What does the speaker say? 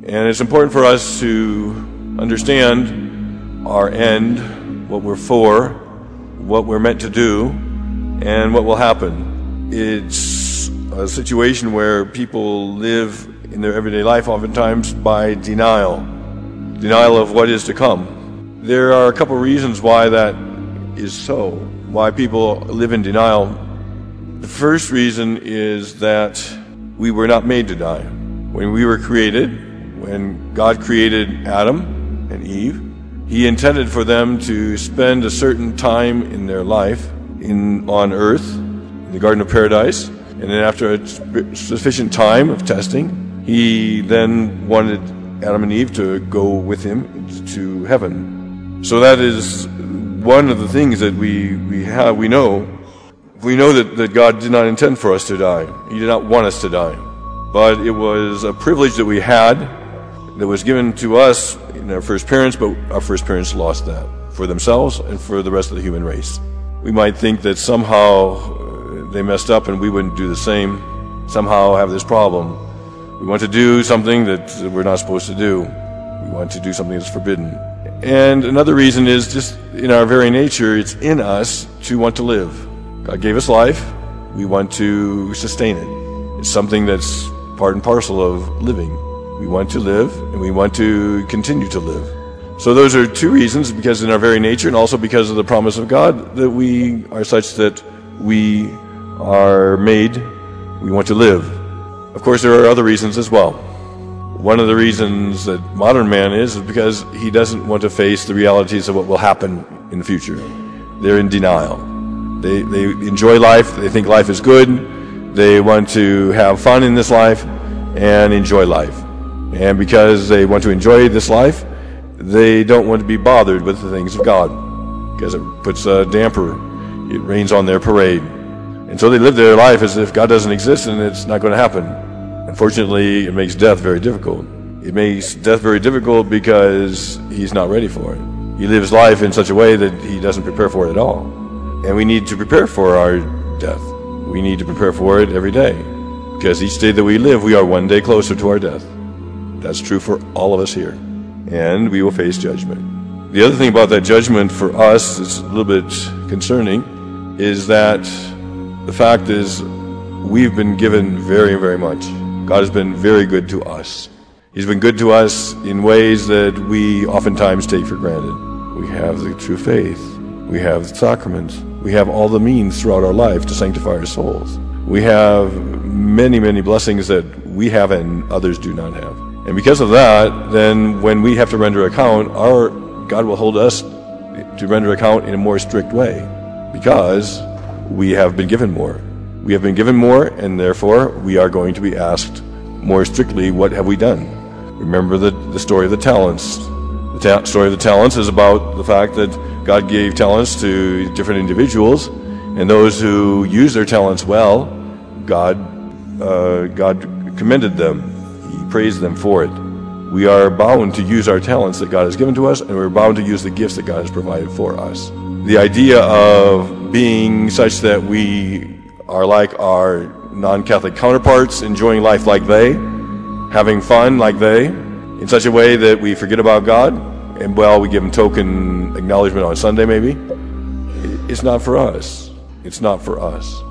And it's important for us to understand our end, what we're for, what we're meant to do, and what will happen. It's a situation where people live in their everyday life oftentimes by denial of what is to come. There are a couple reasons why that is so, why people live in denial. The first reason is that we were not made to die. When we were created, when God created Adam and Eve, He intended for them to spend a certain time in their life on earth, in the Garden of Paradise, and then after a sufficient time of testing, He then wanted Adam and Eve to go with Him to heaven. So that is one of the things that we know. We know that God did not intend for us to die. He did not want us to die. But it was a privilege that we had that was given to us in our first parents, but our first parents lost that for themselves and for the rest of the human race. We might think that somehow they messed up and we wouldn't do the same, somehow have this problem. We want to do something that we're not supposed to do. We want to do something that's forbidden. And another reason is just in our very nature, it's in us to want to live. God gave us life. We want to sustain it. It's something that's part and parcel of living. We want to live, and we want to continue to live. So those are two reasons, because in our very nature, and also because of the promise of God, that we are such that we are made, we want to live. Of course, there are other reasons as well. One of the reasons that modern man is because he doesn't want to face the realities of what will happen in the future. They're in denial. They enjoy life. They think life is good. They want to have fun in this life and enjoy life. And because they want to enjoy this life, they don't want to be bothered with the things of God, because it puts a damper. It rains on their parade. And so they live their life as if God doesn't exist and it's not going to happen. Unfortunately, it makes death very difficult. It makes death very difficult because he's not ready for it. He lives life in such a way that he doesn't prepare for it at all. And we need to prepare for our death. We need to prepare for it every day, because each day that we live, we are one day closer to our death. That's true for all of us here. And we will face judgment. The other thing about that judgment for us that's a little bit concerning is that the fact is we've been given very, very much. God has been very good to us. He's been good to us in ways that we oftentimes take for granted. We have the true faith. We have the sacraments. We have all the means throughout our life to sanctify our souls. We have many, many blessings that we have and others do not have. And because of that, then when we have to render account, God will hold us to render account in a more strict way, because we have been given more. We have been given more, and therefore we are going to be asked more strictly, what have we done? Remember the story of the talents. The story of the talents is about the fact that God gave talents to different individuals, and those who use their talents well, God commended them. He praised them for it. We are bound to use our talents that God has given to us, and we're bound to use the gifts that God has provided for us. The idea of being such that we are like our non-Catholic counterparts, enjoying life like they, having fun like they, in such a way that we forget about God, and well, we give Him token acknowledgement on Sunday maybe, it's not for us. It's not for us.